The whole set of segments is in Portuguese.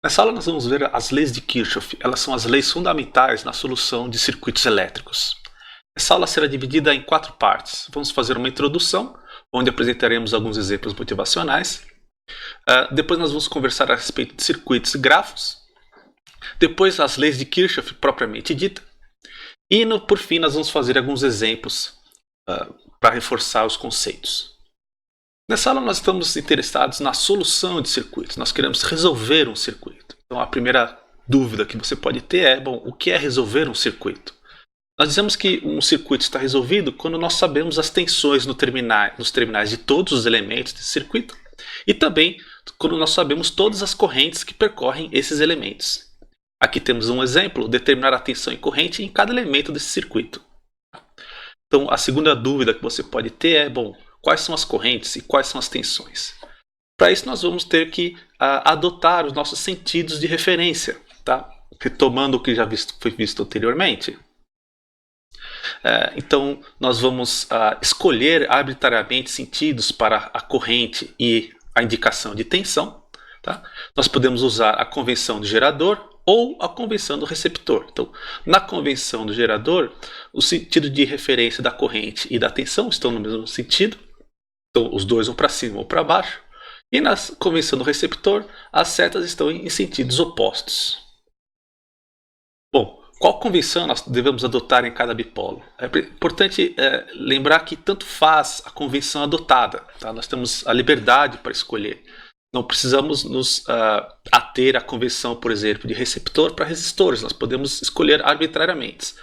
Nessa aula nós vamos ver as leis de Kirchhoff. Elas são as leis fundamentais na solução de circuitos elétricos. Essa aula será dividida em 4 partes. Vamos fazer uma introdução, onde apresentaremos alguns exemplos motivacionais. Depois nós vamos conversar a respeito de circuitos e grafos. Depois as leis de Kirchhoff propriamente dita. E por fim nós vamos fazer alguns exemplos para reforçar os conceitos. Nessa aula nós estamos interessados na solução de circuitos. Nós queremos resolver um circuito. Então a primeira dúvida que você pode ter é, o que é resolver um circuito? Nós dizemos que um circuito está resolvido quando nós sabemos as tensões nos terminais de todos os elementos desse circuito e também quando nós sabemos todas as correntes que percorrem esses elementos. Aqui temos um exemplo, determinar a tensão e corrente em cada elemento desse circuito. Então a segunda dúvida que você pode ter é, quais são as correntes e quais são as tensões? Para isso nós vamos ter que adotar os nossos sentidos de referência, tá? Retomando o que já foi visto anteriormente. Então nós vamos escolher arbitrariamente sentidos para a corrente e a indicação de tensão. Tá? Nós podemos usar a convenção do gerador ou a convenção do receptor. Então, na convenção do gerador, o sentido de referência da corrente e da tensão estão no mesmo sentido. Então, os dois vão para cima ou para baixo. E na convenção do receptor, as setas estão em sentidos opostos. Qual convenção nós devemos adotar em cada bipolo? É importante lembrar que tanto faz a convenção adotada. Tá? Nós temos a liberdade para escolher. Não precisamos nos ater à convenção, por exemplo, de receptor para resistores. Nós podemos escolher arbitrariamente.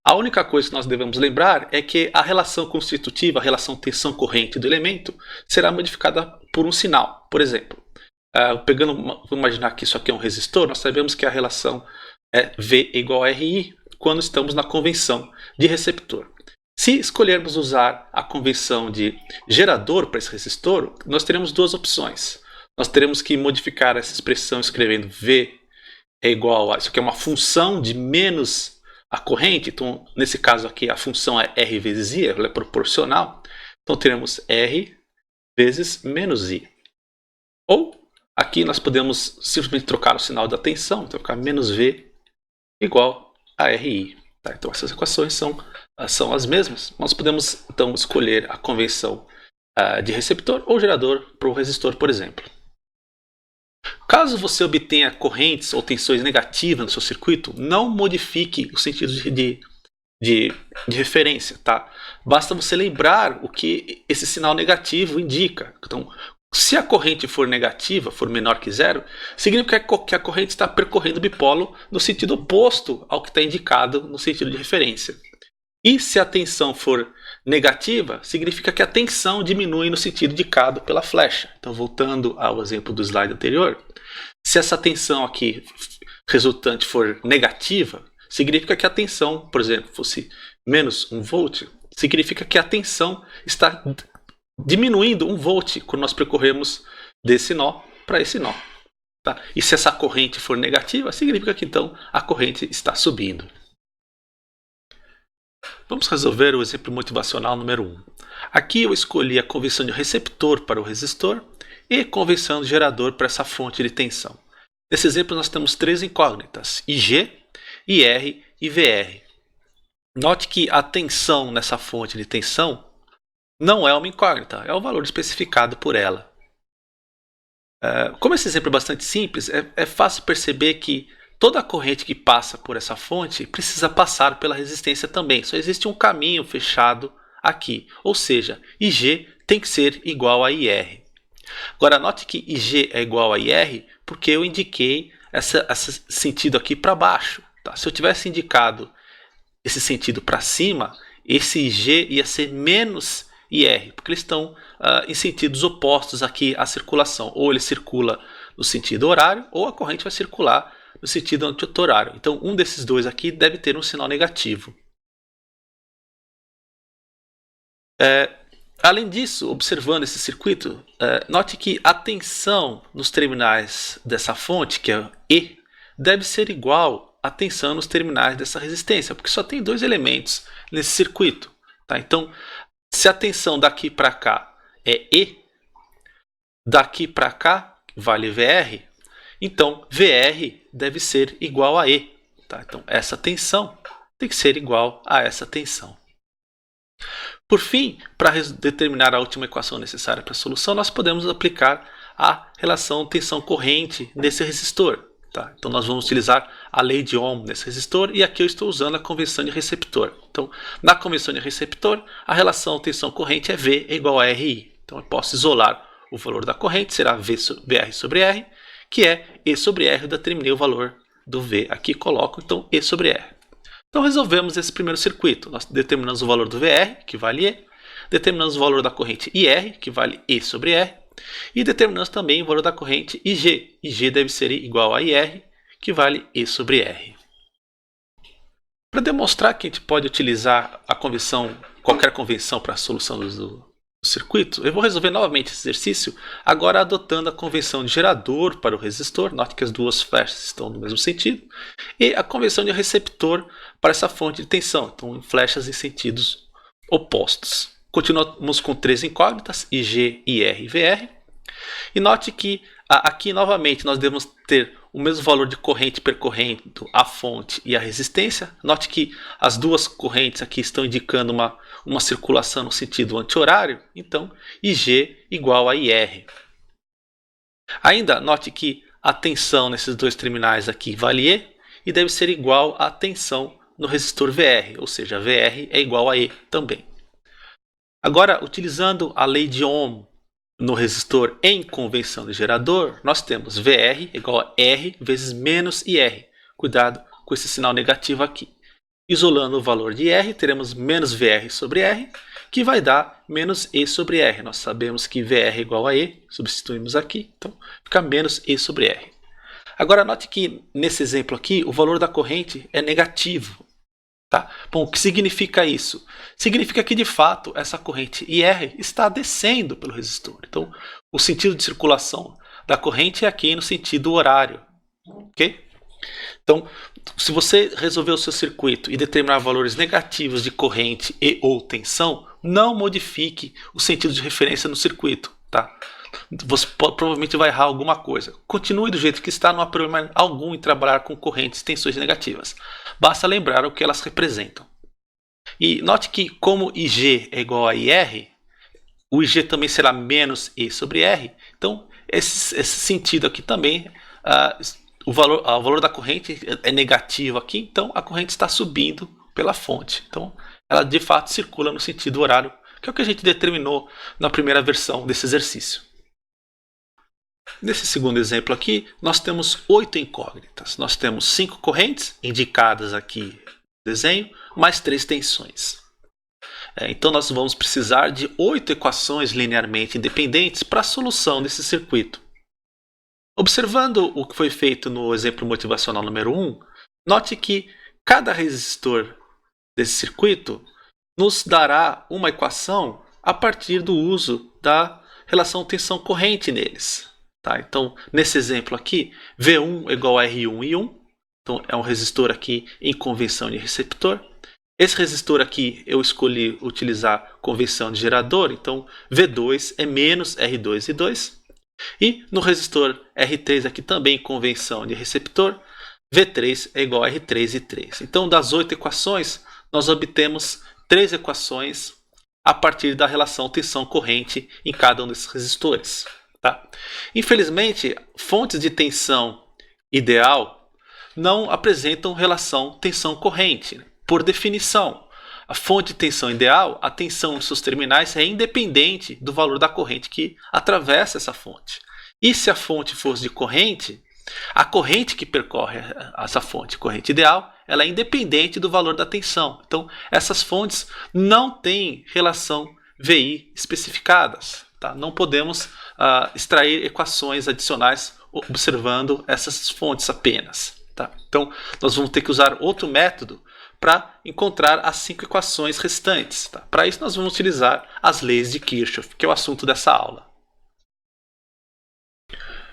A única coisa que nós devemos lembrar é que a relação constitutiva, a relação tensão-corrente do elemento, será modificada por um sinal. Por exemplo, vamos imaginar que isso aqui é um resistor, nós sabemos que a relação é V igual a RI quando estamos na convenção de receptor. Se escolhermos usar a convenção de gerador para esse resistor, nós teremos duas opções. Nós teremos que modificar essa expressão escrevendo V é igual a... Isso aqui é uma função de menos a corrente. Então, nesse caso aqui, a função é R vezes I, ela é proporcional. Então, teremos R vezes menos I. Ou, aqui nós podemos simplesmente trocar o sinal da tensão. Então, ficar menos V igual a RI. Tá? Então, essas equações são as mesmas. Nós podemos, então, escolher a convenção de receptor ou gerador para o resistor, por exemplo. Caso você obtenha correntes ou tensões negativas no seu circuito, não modifique o sentido de referência. Tá? Basta você lembrar o que esse sinal negativo indica. Então, se a corrente for negativa, for menor que zero, significa que a corrente está percorrendo o bipolo no sentido oposto ao que está indicado no sentido de referência. E se a tensão for negativa, significa que a tensão diminui no sentido indicado pela flecha. Então, voltando ao exemplo do slide anterior, se essa tensão aqui resultante for negativa, significa que a tensão, por exemplo, fosse menos 1 volt, significa que a tensão está diminuindo 1 volt quando nós percorremos desse nó para esse nó. Tá? E se essa corrente for negativa, significa que então a corrente está subindo. Vamos resolver o exemplo motivacional número 1. Aqui eu escolhi a convenção de receptor para o resistor e convenção de gerador para essa fonte de tensão. Nesse exemplo nós temos 3 incógnitas, IG, IR e VR. Note que a tensão nessa fonte de tensão não é uma incógnita, é o valor especificado por ela. Como esse exemplo é bastante simples, é fácil perceber que toda a corrente que passa por essa fonte precisa passar pela resistência também. Só existe um caminho fechado aqui, ou seja, IG tem que ser igual a IR. Agora note que IG é igual a IR porque eu indiquei esse sentido aqui para baixo. Tá? Se eu tivesse indicado esse sentido para cima, esse IG ia ser menos IR, porque eles estão em sentidos opostos aqui à circulação. Ou ele circula no sentido horário, ou a corrente vai circular no sentido anti-horário. Então, um desses dois aqui deve ter um sinal negativo. Além disso, observando esse circuito, note que a tensão nos terminais dessa fonte, que é E, deve ser igual à tensão nos terminais dessa resistência, porque só tem 2 elementos nesse circuito. Tá? Então, se a tensão daqui para cá é E, daqui para cá vale VR, Então, VR deve ser igual a E. Tá? Então, essa tensão tem que ser igual a essa tensão. Por fim, para determinar a última equação necessária para a solução, nós podemos aplicar a relação tensão-corrente nesse resistor. Tá? Então, nós vamos utilizar a lei de Ohm nesse resistor, e aqui eu estou usando a convenção de receptor. Então, na convenção de receptor, a relação tensão-corrente é V igual a RI. Então, eu posso isolar o valor da corrente, será VR sobre R, que é E sobre R. Eu determinei o valor do V aqui, coloco então E sobre R. Então, resolvemos esse primeiro circuito. Nós determinamos o valor do VR, que vale E, determinamos o valor da corrente IR, que vale E sobre R, e determinamos também o valor da corrente IG. IG deve ser igual a IR, que vale E sobre R. Para demonstrar que a gente pode utilizar a convenção, qualquer convenção para a solução do circuito, eu vou resolver novamente esse exercício, agora adotando a convenção de gerador para o resistor. Note que as duas flechas estão no mesmo sentido. E a convenção de receptor para essa fonte de tensão, então em flechas em sentidos opostos. Continuamos com três incógnitas, IG, IR e VR. E note que aqui novamente nós devemos ter o mesmo valor de corrente percorrendo a fonte e a resistência. Note que as duas correntes aqui estão indicando uma circulação no sentido anti-horário. Então, IG igual a IR. Ainda note que a tensão nesses dois terminais aqui vale E e deve ser igual à tensão no resistor VR, ou seja, VR é igual a E também. Agora, utilizando a lei de Ohm no resistor em convenção de gerador, nós temos VR igual a R vezes menos IR. Cuidado com esse sinal negativo aqui. Isolando o valor de R, teremos menos VR sobre R, que vai dar menos E sobre R. Nós sabemos que VR é igual a E, substituímos aqui, então fica menos E sobre R. Agora note que nesse exemplo aqui, o valor da corrente é negativo. Tá? Bom, o que significa isso? Significa que de fato essa corrente IR está descendo pelo resistor. Então, o sentido de circulação da corrente é aqui no sentido horário. Ok? Então, se você resolver o seu circuito e determinar valores negativos de corrente e ou tensão, não modifique o sentido de referência no circuito. Tá? Você provavelmente vai errar alguma coisa. Continue do jeito que está, não há problema algum em trabalhar com correntes e tensões negativas. Basta lembrar o que elas representam. E note que como IG é igual a IR, o IG também será menos E sobre R. Então, esse sentido aqui também, o valor da corrente é negativo aqui, então a corrente está subindo pela fonte. Então, ela de fato circula no sentido horário, que é o que a gente determinou na primeira versão desse exercício. Nesse segundo exemplo aqui, nós temos 8 incógnitas. Nós temos 5 correntes, indicadas aqui no desenho, mais 3 tensões. Então nós vamos precisar de 8 equações linearmente independentes para a solução desse circuito. Observando o que foi feito no exemplo motivacional número 1, note que cada resistor desse circuito nos dará uma equação a partir do uso da relação tensão-corrente neles. Tá? Então, nesse exemplo aqui, V1 é igual a R1 e 1. Então, é um resistor aqui em convenção de receptor. Esse resistor aqui, eu escolhi utilizar convenção de gerador. Então, V2 é menos R2 e 2. E no resistor R3 aqui também convenção de receptor, V3 é igual a R3 e 3. Então, das 8 equações, nós obtemos 3 equações a partir da relação tensão-corrente em cada um desses resistores. Tá? Infelizmente, fontes de tensão ideal não apresentam relação tensão-corrente. Por definição, a fonte de tensão ideal, a tensão de seus terminais é independente do valor da corrente que atravessa essa fonte. E se a fonte fosse de corrente, a corrente que percorre essa fonte, corrente ideal, ela é independente do valor da tensão. Então, essas fontes não têm relação VI especificadas. Tá? Não podemos extrair equações adicionais observando essas fontes apenas. Tá? Então, nós vamos ter que usar outro método para encontrar as 5 equações restantes. Tá? Para isso, nós vamos utilizar as leis de Kirchhoff, que é o assunto dessa aula.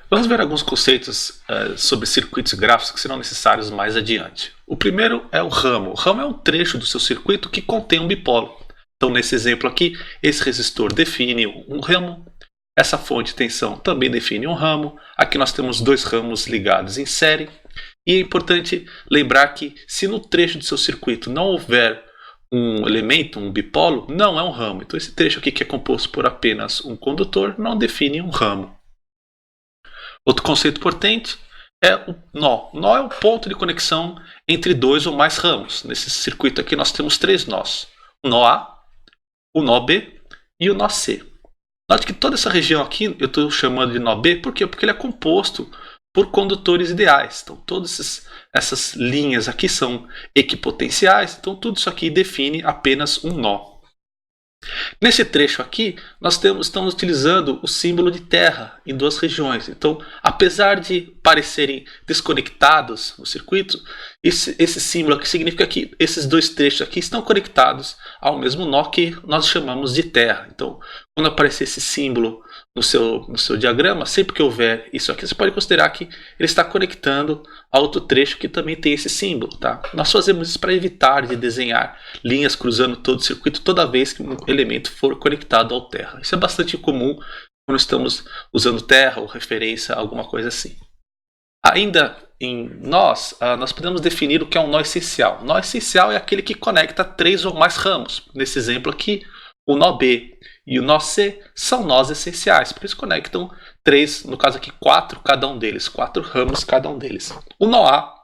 Vamos ver alguns conceitos sobre circuitos gráficos que serão necessários mais adiante. O primeiro é o ramo. O ramo é um trecho do seu circuito que contém um bipolo. Então, nesse exemplo aqui, esse resistor define um ramo. Essa fonte de tensão também define um ramo. Aqui nós temos dois ramos ligados em série. E é importante lembrar que se no trecho do seu circuito não houver um elemento, um bipolo, não é um ramo. Então esse trecho aqui que é composto por apenas um condutor não define um ramo. Outro conceito importante é o nó. Nó é o ponto de conexão entre dois ou mais ramos. Nesse circuito aqui nós temos três nós. O nó A, o nó B e o nó C. Note que toda essa região aqui eu estou chamando de nó B, por quê? Porque ele é composto por condutores ideais. Então todas essas linhas aqui são equipotenciais, então tudo isso aqui define apenas um nó. Nesse trecho aqui, nós estamos utilizando o símbolo de terra em duas regiões. Então, apesar de parecerem desconectados no circuito, esse símbolo aqui significa que esses dois trechos aqui estão conectados ao mesmo nó que nós chamamos de terra. Então, quando aparecer esse símbolo no seu diagrama, sempre que houver isso aqui, você pode considerar que ele está conectando a outro trecho que também tem esse símbolo. Tá? Nós fazemos isso para evitar de desenhar linhas cruzando todo o circuito toda vez que um elemento for conectado ao terra. Isso é bastante comum quando estamos usando terra ou referência a alguma coisa assim. Ainda em nós podemos definir o que é um nó essencial. Nó essencial é aquele que conecta três ou mais ramos. Nesse exemplo aqui, o nó B e o nó C são nós essenciais, porque eles conectam três, no caso aqui quatro cada um deles, quatro ramos cada um deles. O nó A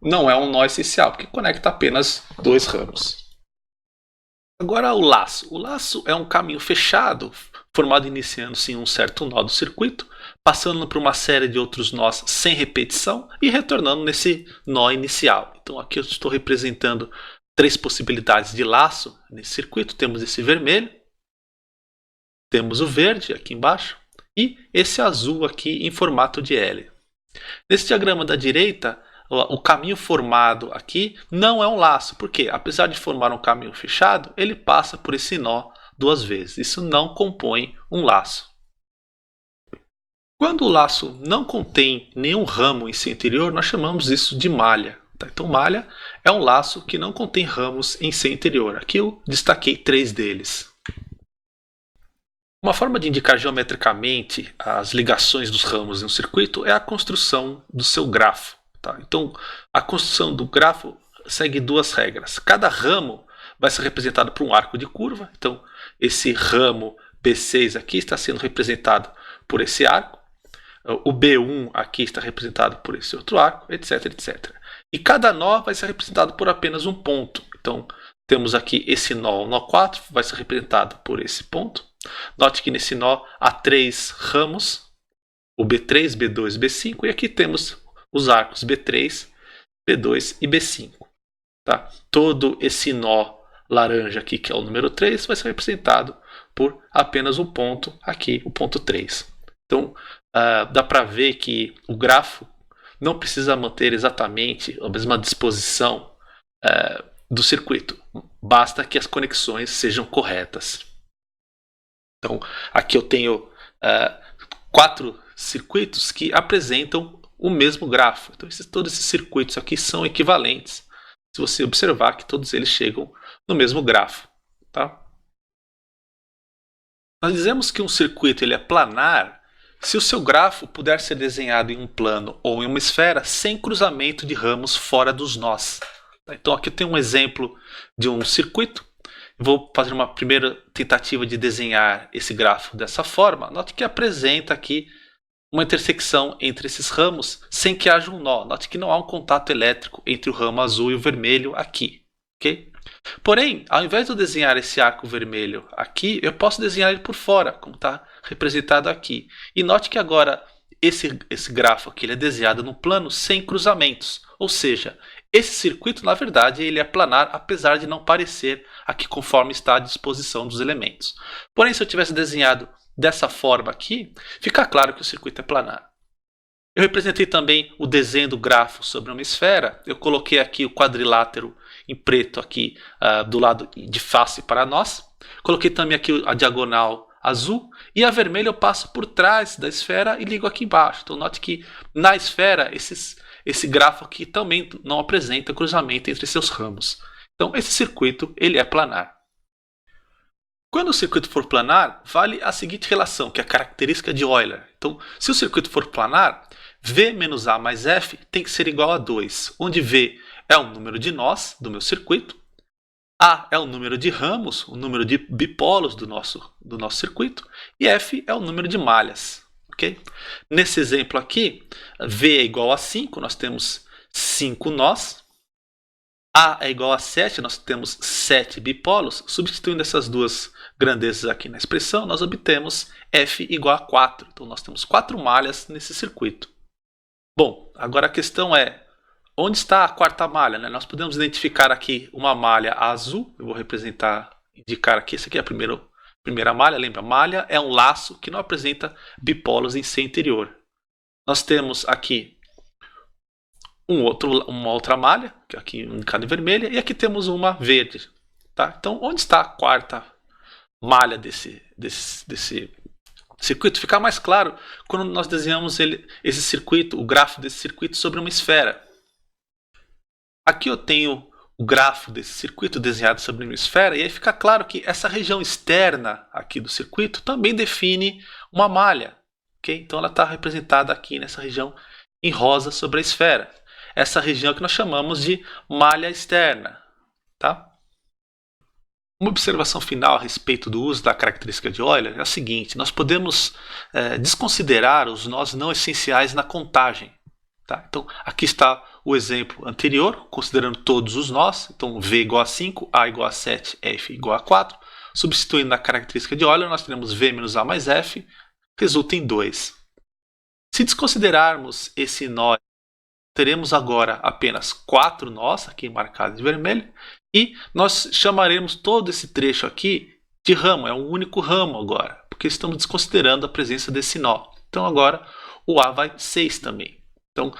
não é um nó essencial, porque conecta apenas dois ramos. Agora o laço. O laço é um caminho fechado, formado iniciando-se em um certo nó do circuito, passando por uma série de outros nós sem repetição e retornando nesse nó inicial. Então aqui eu estou representando três possibilidades de laço nesse circuito. Temos esse vermelho, temos o verde aqui embaixo e esse azul aqui em formato de L. Nesse diagrama da direita, o caminho formado aqui não é um laço, porque apesar de formar um caminho fechado, ele passa por esse nó duas vezes. Isso não compõe um laço. Quando o laço não contém nenhum ramo em seu interior, nós chamamos isso de malha. Então malha é um laço que não contém ramos em seu interior. Aqui eu destaquei três deles. Uma forma de indicar geometricamente as ligações dos ramos em um circuito é a construção do seu grafo. Tá? Então, a construção do grafo segue duas regras. Cada ramo vai ser representado por um arco de curva. Então, esse ramo B6 aqui está sendo representado por esse arco. O B1 aqui está representado por esse outro arco, etc, etc. E cada nó vai ser representado por apenas um ponto. Então, temos aqui esse nó, o nó 4, vai ser representado por esse ponto. Note que nesse nó há três ramos, o B3, B2 e B5, e aqui temos os arcos B3, B2 e B5. Tá? Todo esse nó laranja aqui, que é o número 3, vai ser representado por apenas um ponto aqui, o ponto 3. Então, dá para ver que o grafo não precisa manter exatamente a mesma disposição do circuito. Basta que as conexões sejam corretas. Então, aqui eu tenho quatro circuitos que apresentam o mesmo grafo. Então, todos esses circuitos aqui são equivalentes. Se você observar que todos eles chegam no mesmo grafo. Tá? Nós dizemos que um circuito ele é planar se o seu grafo puder ser desenhado em um plano ou em uma esfera sem cruzamento de ramos fora dos nós. Então, aqui eu tenho um exemplo de um circuito. Vou fazer uma primeira tentativa de desenhar esse grafo dessa forma. Note que apresenta aqui uma intersecção entre esses ramos sem que haja um nó. Note que não há um contato elétrico entre o ramo azul e o vermelho aqui. Okay? Porém, ao invés de eu desenhar esse arco vermelho aqui, eu posso desenhar ele por fora, como está representado aqui. E note que agora esse grafo aqui ele é desenhado no plano sem cruzamentos. Ou seja, esse circuito, na verdade, ele é planar, apesar de não parecer aqui conforme está a disposição dos elementos. Porém, se eu tivesse desenhado dessa forma aqui, fica claro que o circuito é planar. Eu representei também o desenho do grafo sobre uma esfera. Eu coloquei aqui o quadrilátero em preto aqui do lado de face para nós. Coloquei também aqui a diagonal azul. E a vermelha eu passo por trás da esfera e ligo aqui embaixo. Então note que na esfera esse grafo aqui também não apresenta cruzamento entre seus ramos. Então esse circuito ele é planar. Quando o circuito for planar, vale a seguinte relação, que é a característica de Euler. Então, se o circuito for planar, V menos A mais F tem que ser igual a 2, onde V é o número de nós do meu circuito, A é o número de ramos, o número de bipolos do nosso circuito, e F é o número de malhas. Okay? Nesse exemplo aqui, V é igual a 5, nós temos 5 nós. A é igual a 7, nós temos 7 bipolos. Substituindo essas duas grandezas aqui na expressão, nós obtemos F igual a 4. Então, nós temos 4 malhas nesse circuito. Bom, agora a questão é, onde está a quarta malha? Né? Nós podemos identificar aqui uma malha azul. Eu vou indicar aqui, essa aqui é a primeira malha. Lembra, malha é um laço que não apresenta bipolos em seu interior. Nós temos aqui uma outra malha, que é aqui indicada em vermelha, e aqui temos uma verde. Tá? Então, onde está a quarta malha desse circuito? Fica mais claro quando nós desenhamos esse circuito, o grafo desse circuito sobre uma esfera. Aqui eu tenho o grafo desse circuito desenhado sobre uma esfera, e aí fica claro que essa região externa aqui do circuito também define uma malha. Okay? Então ela está representada aqui nessa região em rosa sobre a esfera. Essa região que nós chamamos de malha externa. Tá? Uma observação final a respeito do uso da característica de Euler é a seguinte: nós podemos desconsiderar os nós não essenciais na contagem. Tá? Então, aqui está o exemplo anterior, considerando todos os nós. Então, V igual a 5, A igual a 7, F igual a 4. Substituindo na característica de Euler, nós teremos V menos A mais F, resulta em 2. Se desconsiderarmos esse nó, teremos agora apenas 4 nós, aqui marcados de vermelho, e nós chamaremos todo esse trecho aqui de ramo, é um único ramo agora, porque estamos desconsiderando a presença desse nó. Então agora o A vai 6 também. Então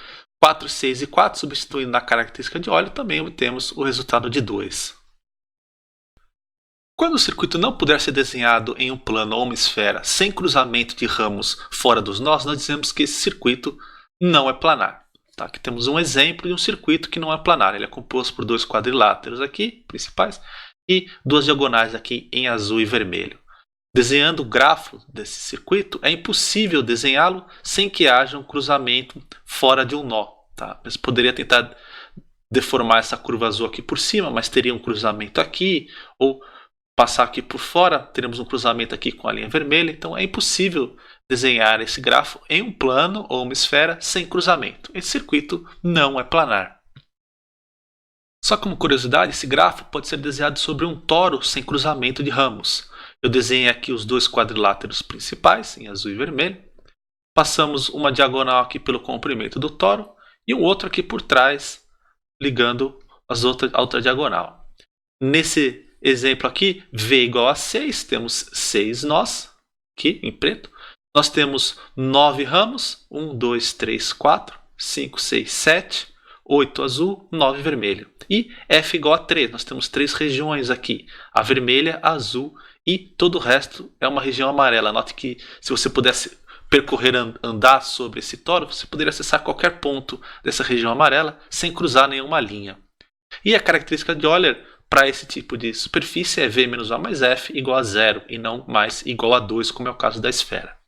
4, 6 e 4, substituindo na característica de Euler, também obtemos o resultado de 2. Quando o circuito não puder ser desenhado em um plano ou uma esfera sem cruzamento de ramos fora dos nós, nós dizemos que esse circuito não é planar. Tá? Aqui temos um exemplo de um circuito que não é planar. Ele é composto por 2 quadriláteros aqui, principais, e 2 diagonais aqui em azul e vermelho. Desenhando o grafo desse circuito, é impossível desenhá-lo sem que haja um cruzamento fora de um nó. Tá? Você poderia tentar deformar essa curva azul aqui por cima, mas teria um cruzamento aqui, ou passar aqui por fora, teremos um cruzamento aqui com a linha vermelha. Então é impossível desenhar esse grafo em um plano ou uma esfera sem cruzamento. Esse circuito não é planar. Só como curiosidade, esse grafo pode ser desenhado sobre um toro sem cruzamento de ramos. Eu desenhei aqui os 2 quadriláteros principais, em azul e vermelho. Passamos uma diagonal aqui pelo comprimento do toro e um outro aqui por trás, ligando a outra diagonal. Nesse exemplo aqui, V igual a 6, temos 6 nós, aqui em preto. Nós temos 9 ramos, 1, 2, 3, 4, 5, 6, 7, 8 azul, 9 vermelho. E F igual a 3, nós temos 3 regiões aqui, a vermelha, a azul e todo o resto é uma região amarela. Note que se você pudesse percorrer, andar sobre esse toro, você poderia acessar qualquer ponto dessa região amarela sem cruzar nenhuma linha. E a característica de Euler para esse tipo de superfície é V menos A mais F igual a 0 e não mais igual a 2, como é o caso da esfera.